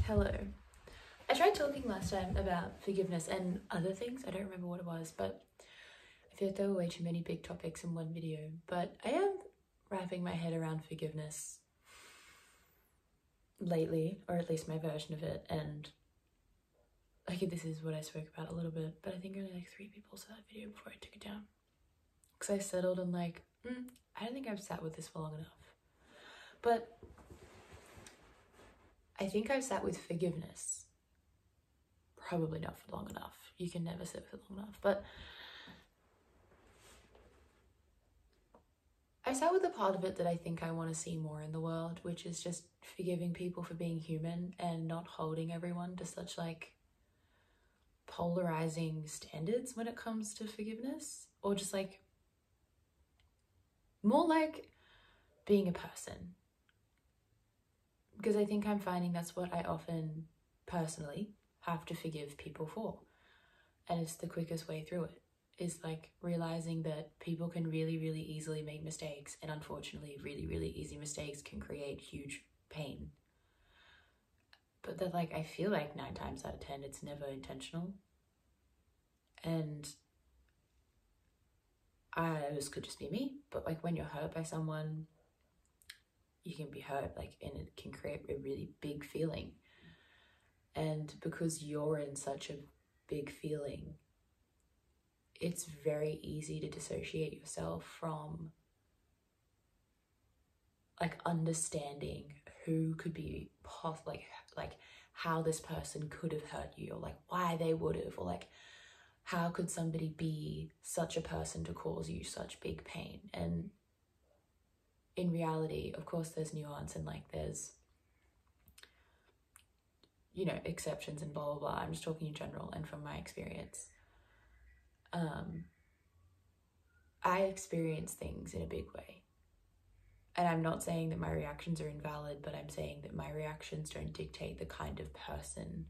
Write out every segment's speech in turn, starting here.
Hello. I tried talking last time about forgiveness and other things. I don't remember what it was, but I feel like there were way too many big topics in one video. But I am wrapping my head around forgiveness lately, or at least my version of it. And like, this is what I spoke about a little bit, but I think only like 3 people saw that video before I took it down. Because I settled on like, I don't think I've sat with this for long enough. But I think I've sat with forgiveness. Probably not for long enough. You can never sit with it long enough. But I sat with the part of it that I think I want to see more in the world, which is just forgiving people for being human and not holding everyone to such like polarizing standards when it comes to forgiveness, or just like more like being a person. Because I think I'm finding that's what I often personally have to forgive people for. And it's the quickest way through it, is like realizing that people can really, really easily make mistakes. And unfortunately, really, really easy mistakes can create huge pain. But that like, I feel like 9 times out of 10, it's never intentional. And this could just be me, but like when you're hurt by someone, you can be hurt, like, and it can create a really big feeling. And because you're in such a big feeling, it's very easy to dissociate yourself from like understanding who could be like how this person could have hurt you, or like why they would have, or like how could somebody be such a person to cause you such big pain. And in reality, of course, there's nuance and like there's, you know, exceptions and blah, blah, blah. I'm just talking in general and from my experience. I experience things in a big way. And I'm not saying that my reactions are invalid, but I'm saying that my reactions don't dictate the kind of person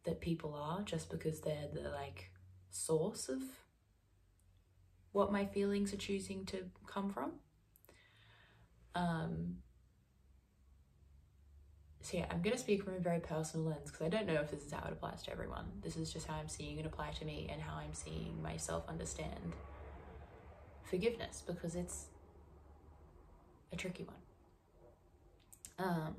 that people are, just because they're the like source of what my feelings are choosing to come from. So yeah, I'm going to speak from a very personal lens, because I don't know if this is how it applies to everyone. This is just how I'm seeing it apply to me and how I'm seeing myself understand forgiveness, because it's a tricky one.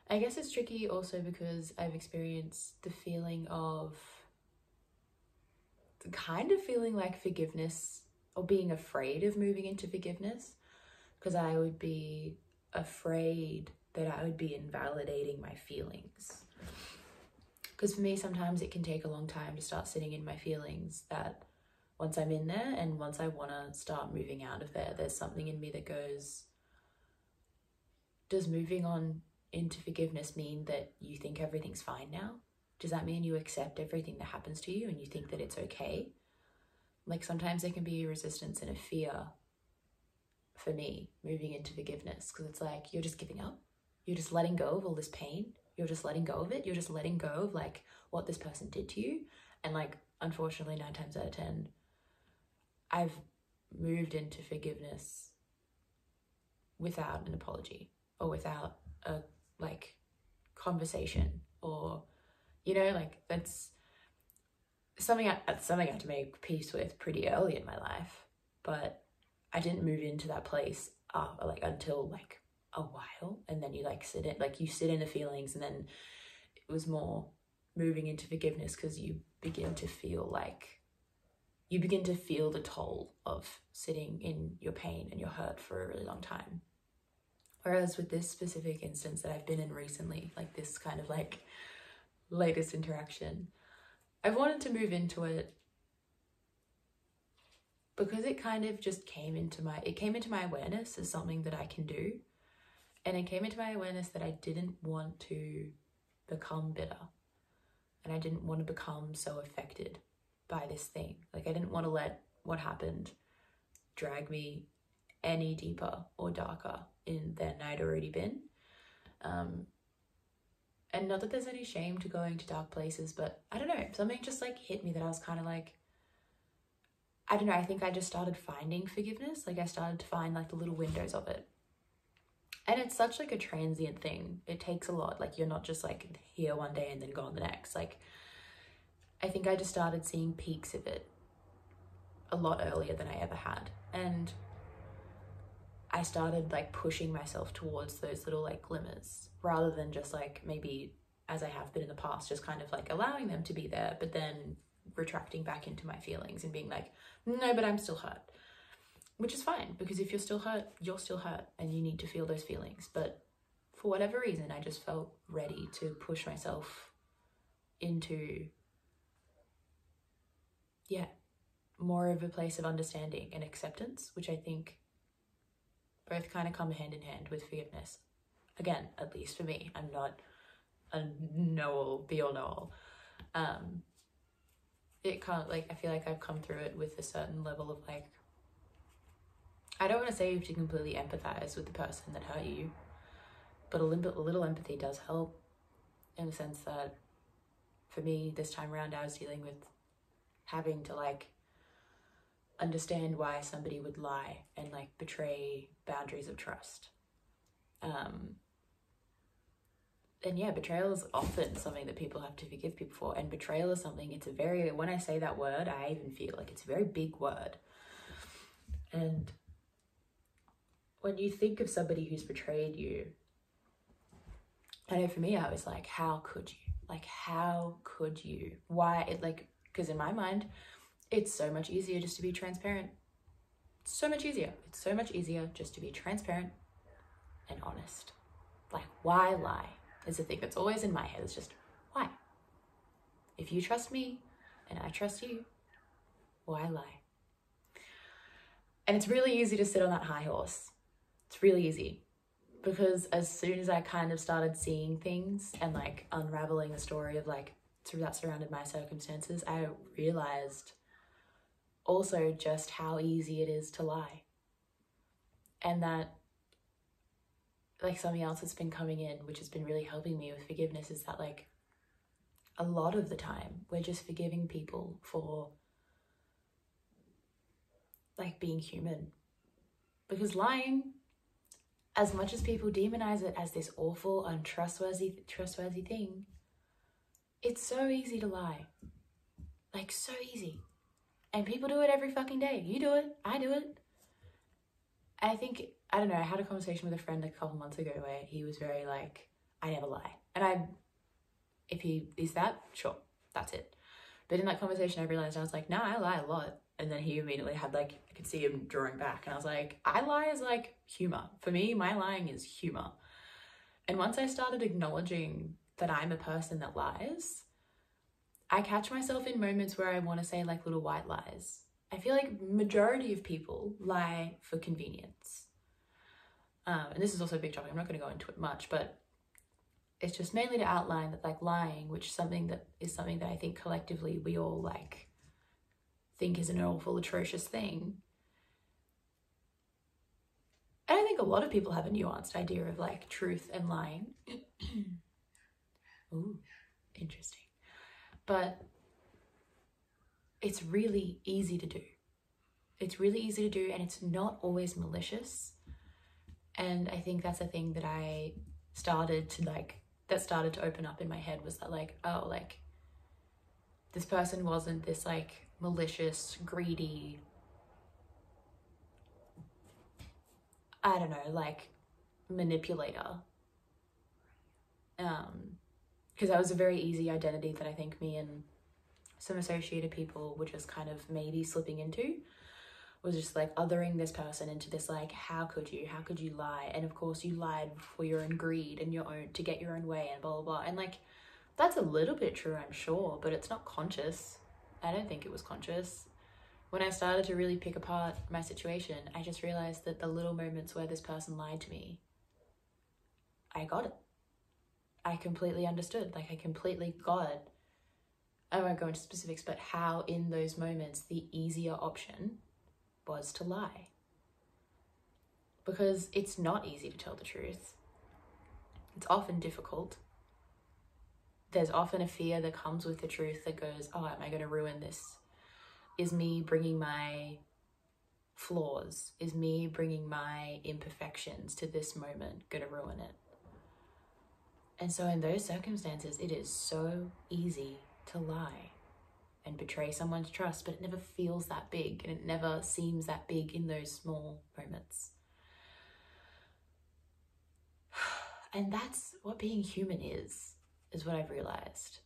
I guess it's tricky also because I've experienced the feeling of kind of feeling like forgiveness, or being afraid of moving into forgiveness, because I would be afraid that I would be invalidating my feelings. Because for me, sometimes it can take a long time to start sitting in my feelings, that once I'm in there and once I want to start moving out of there, there's something in me that goes, does moving on into forgiveness mean that you think everything's fine now? Does that mean you accept everything that happens to you and you think that it's okay? Like sometimes there can be a resistance and a fear for me moving into forgiveness, because it's like you're just giving up. You're just letting go of all this pain. You're just letting go of it. You're just letting go of like what this person did to you. And like, unfortunately, 9 times out of 10, I've moved into forgiveness without an apology, or without a like conversation, or, you know, like that's something I had to make peace with pretty early in my life. But I didn't move into that place like until like a while, and then you like sit in the feelings, and then it was more moving into forgiveness, because you begin to feel the toll of sitting in your pain and your hurt for a really long time. Whereas with this specific instance that I've been in recently, like this kind of like latest interaction, I've wanted to move into it because it kind of just came into my awareness as something that I can do. And it came into my awareness that I didn't want to become bitter, and I didn't want to become so affected by this thing. Like I didn't want to let what happened drag me any deeper or darker than I'd already been. And not that there's any shame to going to dark places, but I don't know, something just like hit me that I was kind of like, I don't know, I think I just started finding forgiveness. Like I started to find like the little windows of it. And it's such like a transient thing. It takes a lot. Like you're not just like here one day and then gone the next. Like I think I just started seeing peaks of it a lot earlier than I ever had. And I started like pushing myself towards those little like glimmers rather than just like maybe as I have been in the past, just kind of like allowing them to be there, but then retracting back into my feelings and being like, no, but I'm still hurt, which is fine because if you're still hurt, you're still hurt and you need to feel those feelings. But for whatever reason, I just felt ready to push myself into, yeah, more of a place of understanding and acceptance, which I think both kind of come hand in hand with forgiveness. Again, at least for me, I'm not a know-all, be-all, know-all. It can't, like, I feel like I've come through it with a certain level of, like, I don't want to say you have to completely empathize with the person that hurt you, but a little empathy does help, in the sense that, for me, this time around, I was dealing with having to, like, understand why somebody would lie and, like, betray boundaries of trust. And yeah, betrayal is often something that people have to forgive people for. And betrayal is something, it's a very, when I say that word, I even feel like it's a very big word. And when you think of somebody who's betrayed you, I know for me, I was like, how could you? Like, how could you? Why? It like, because in my mind, it's so much easier just to be transparent. It's so much easier. It's so much easier just to be transparent and honest. Like, why lie? Is the thing that's always in my head. It's just, why? If you trust me and I trust you, why lie? And it's really easy to sit on that high horse. It's really easy. Because as soon as I kind of started seeing things and like unraveling a story of like that surrounded my circumstances, I realized also just how easy it is to lie. And that, like, something else that's been coming in, which has been really helping me with forgiveness, is that like a lot of the time we're just forgiving people for like being human. Because lying, as much as people demonize it as this awful, untrustworthy thing, it's so easy to lie. Like, so easy. And people do it every fucking day. You do it. I do it. I think, I don't know, I had a conversation with a friend a couple months ago where he was very like, I never lie. And if he is that, sure, that's it. But in that conversation, I realized, I was like, no, I lie a lot. And then he immediately had like, I could see him drawing back. And I was like, I lie as like humor. For me, my lying is humor. And once I started acknowledging that I'm a person that lies, I catch myself in moments where I want to say like little white lies. I feel like majority of people lie for convenience. And this is also a big topic. I'm not going to go into it much, but it's just mainly to outline that like lying, which is something that I think collectively we all like think is an awful, atrocious thing. And I think a lot of people have a nuanced idea of like truth and lying. Ooh, interesting. But it's really easy to do. It's really easy to do, and it's not always malicious. And I think that's a thing that I started to open up in my head, was that like, oh, like this person wasn't this like malicious, greedy, I don't know, like manipulator. Because that was a very easy identity that I think me and some associated people were just kind of maybe slipping into, was just like othering this person into this like, how could you lie? And of course you lied for your own greed and your own, to get your own way and blah, blah, blah. And like, that's a little bit true, I'm sure, but it's not conscious. I don't think it was conscious. When I started to really pick apart my situation, I just realized that the little moments where this person lied to me, I got it. I completely understood. Like, I completely got it. I won't go into specifics, but how in those moments the easier option was to lie. Because it's not easy to tell the truth. It's often difficult. There's often a fear that comes with the truth that goes, oh, am I going to ruin this? Is me bringing my flaws? Is me bringing my imperfections to this moment gonna ruin it? And so in those circumstances, it is so easy to lie and betray someone's trust, but it never feels that big, and it never seems that big in those small moments. And that's what being human is what I've realized.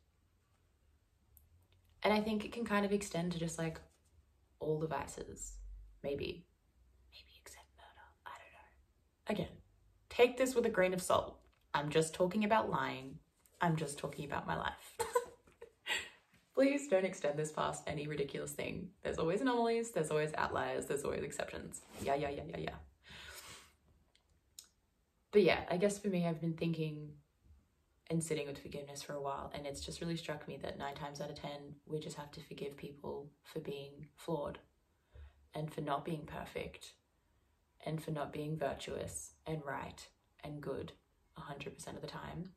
And I think it can kind of extend to just like all the vices, maybe except murder, I don't know. Again, take this with a grain of salt. I'm just talking about lying. I'm just talking about my life. Please don't extend this past any ridiculous thing. There's always anomalies, there's always outliers, there's always exceptions. Yeah. But yeah, I guess for me, I've been thinking and sitting with forgiveness for a while, and it's just really struck me that 9 times out of 10, we just have to forgive people for being flawed and for not being perfect and for not being virtuous and right and good 100% of the time.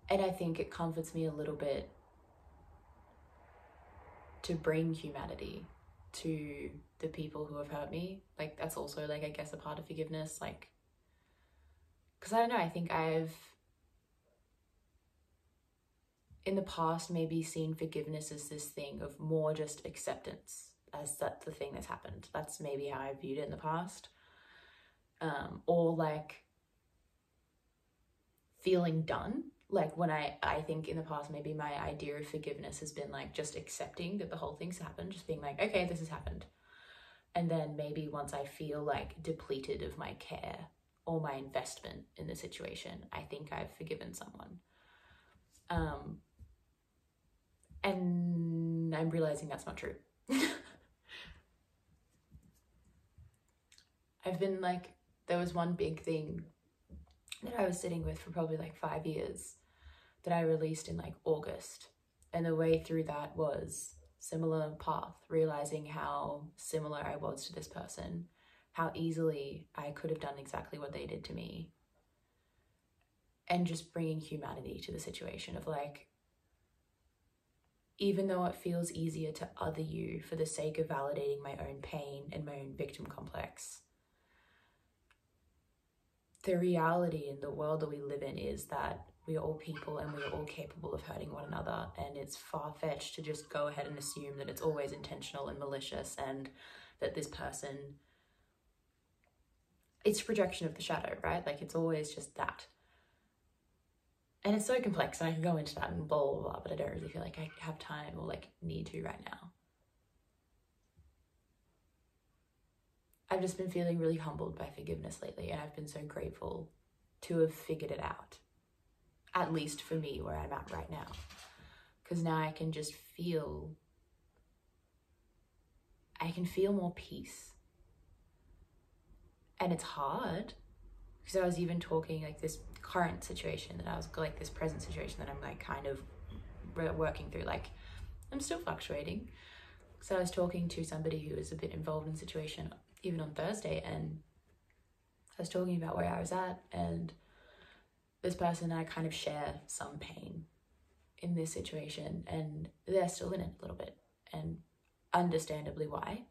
And I think it comforts me a little bit to bring humanity to the people who have hurt me. Like, that's also, like, I guess a part of forgiveness. Like, because I don't know, I think I've in the past maybe seen forgiveness as this thing of more just acceptance, as that's the thing that's happened. That's maybe how I viewed it in the past. Or like feeling done. Like when I think in the past, maybe my idea of forgiveness has been like just accepting that the whole thing's happened, just being like, okay, this has happened. And then maybe once I feel like depleted of my care or my investment in the situation, I think I've forgiven someone. And I'm realizing that's not true. I've been like, there was one big thing that I was sitting with for probably like 5 years that I released in like August. And the way through that was similar path, realizing how similar I was to this person, how easily I could have done exactly what they did to me. And just bringing humanity to the situation of like, even though it feels easier to other you for the sake of validating my own pain and my own victim complex, the reality in the world that we live in is that we are all people and we are all capable of hurting one another, and it's far-fetched to just go ahead and assume that it's always intentional and malicious and that this person, it's projection of the shadow, right? Like it's always just that. And it's so complex, and I can go into that and blah, blah, blah, but I don't really feel like I have time or like need to right now. I've just been feeling really humbled by forgiveness lately, and I've been so grateful to have figured it out, at least for me where I'm at right now. Because now I can just feel, I can feel more peace. And it's hard, because I was even talking like this current situation that I was like this present situation that I'm like kind of working through, like I'm still fluctuating. So I was talking to somebody who was a bit involved in the situation even on Thursday, and I was talking about where I was at, and this person and I kind of share some pain in this situation, and they're still in it a little bit, and understandably why.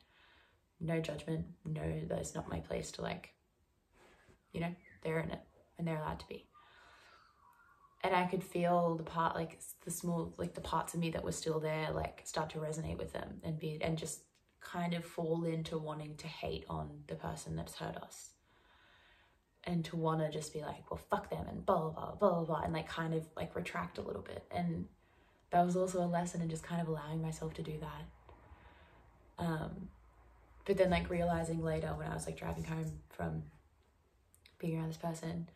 No judgment, no, that's not my place to like, you know, they're in it and they're allowed to be. And I could feel the part, like the small, like the parts of me that were still there, like start to resonate with them and just kind of fall into wanting to hate on the person that's hurt us. And to want to just be like, well, fuck them and blah, blah, blah, blah, blah, and like kind of like retract a little bit. And that was also a lesson in just kind of allowing myself to do that. But then like realizing later when I was like driving home from being around this person,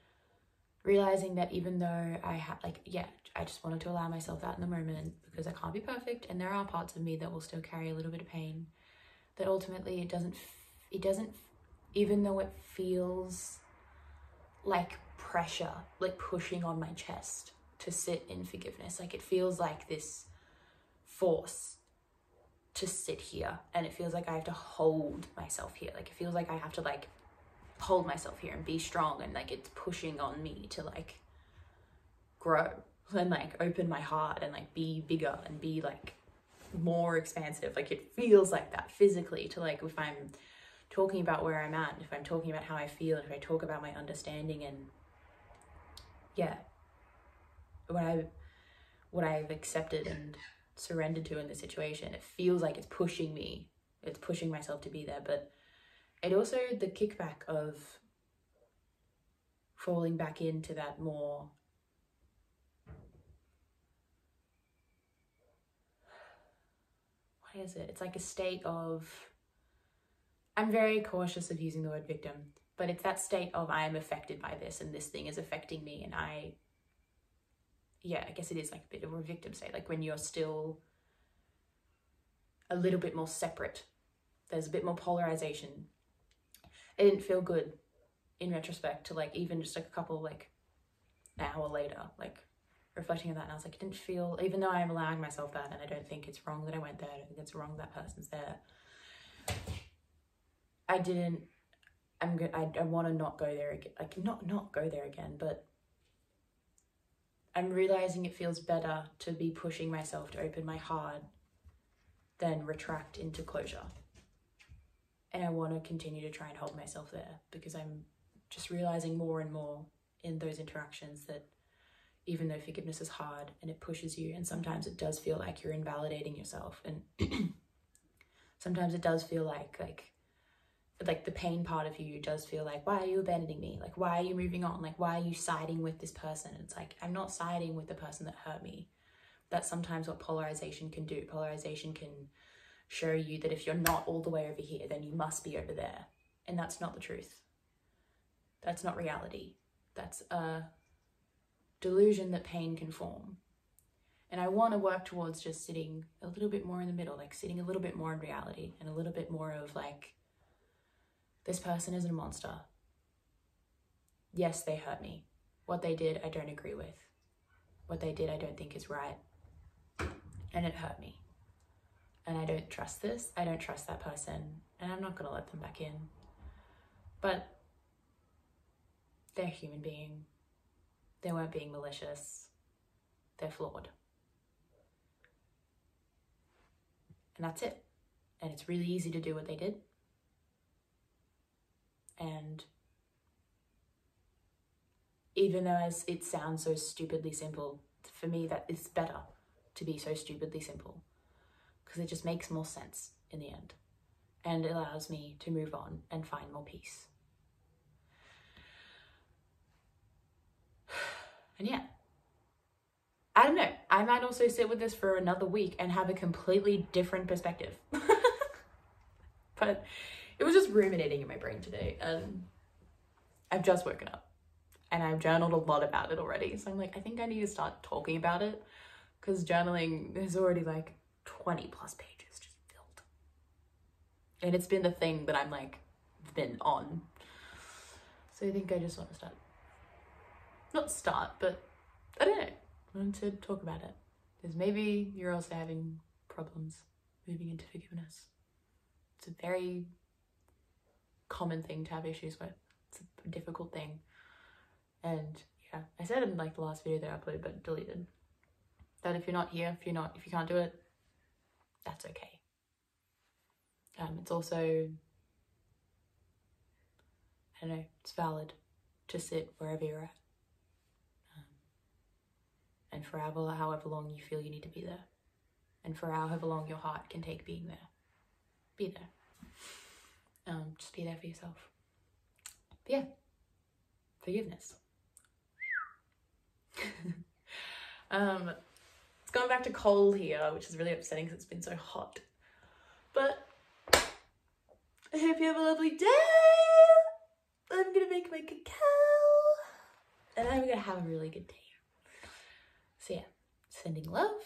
realizing that even though I had like, yeah, I just wanted to allow myself that in the moment because I can't be perfect. And there are parts of me that will still carry a little bit of pain, that ultimately it doesn't, even though it feels like pressure, like pushing on my chest to sit in forgiveness. Like it feels like this force to sit here, and it feels like I have to hold myself here. Like it feels like I have to like hold myself here and be strong, and like it's pushing on me to like grow and like open my heart and like be bigger and be like more expansive. Like it feels like that physically, to like, if I'm talking about where I'm at, if I'm talking about how I feel, if I talk about my understanding, and yeah, what I've accepted and surrendered to in the situation, it feels like it's pushing me, it's pushing myself to be there. But it also, the kickback of falling back into that more what is it? It's like a state of, I'm very cautious of using the word victim, but it's that state of I am affected by this and this thing is affecting me, and I guess it is like a bit of a victim state, like when you're still a little bit more separate. There's a bit more polarization. It didn't feel good in retrospect to like, even just like a couple, like an hour later, like reflecting on that, and I was like, it didn't feel, even though I'm allowing myself that, and I don't think it's wrong that I went there, I don't think it's wrong that person's there, I want to not go there again, like not go there again, but I'm realizing it feels better to be pushing myself to open my heart than retract into closure. And I want to continue to try and hold myself there, because I'm just realizing more and more in those interactions that even though forgiveness is hard and it pushes you, and sometimes it does feel like you're invalidating yourself, and sometimes it does feel like the pain part of you does feel like, why are you abandoning me? Like, why are you moving on? Like, why are you siding with this person? And it's like, I'm not siding with the person that hurt me. That's sometimes what polarization can do. Polarization can show you that if you're not all the way over here, then you must be over there. And that's not the truth. That's not reality. That's a delusion that pain can form. And I want to work towards just sitting a little bit more in the middle, like sitting a little bit more in reality, and a little bit more of like, this person isn't a monster. Yes, they hurt me. What they did, I don't agree with. What they did, I don't think is right. And it hurt me. And I don't trust this. I don't trust that person. And I'm not going to let them back in. But they're a human being. They weren't being malicious. They're flawed. And that's it. And it's really easy to do what they did. And even though it sounds so stupidly simple, for me that it's better to be so stupidly simple, because it just makes more sense in the end, and it allows me to move on and find more peace. And yeah, I don't know, I might also sit with this for another week and have a completely different perspective. But it was just ruminating in my brain today, and I've just woken up and I've journaled a lot about it already. So I'm like, I think I need to start talking about it, because journaling, there's already like 20 plus pages just filled. And it's been the thing that I'm like, been on. So I think I just want to but I don't know. I want to talk about it, because maybe you're also having problems moving into forgiveness. It's a very common thing to have issues with. It's a difficult thing. And yeah, I said in like the last video that I uploaded but deleted, that if you're not here, if you can't do it, that's okay. It's also, I don't know, it's valid to sit wherever you're at. And for however long you feel you need to be there. And for however long your heart can take being there. Be there. Just be there for yourself. But yeah, forgiveness. It's going back to cold here, which is really upsetting because it's been so hot. But I hope you have a lovely day. I'm gonna make my cacao, and I'm gonna have a really good day. So yeah, sending love.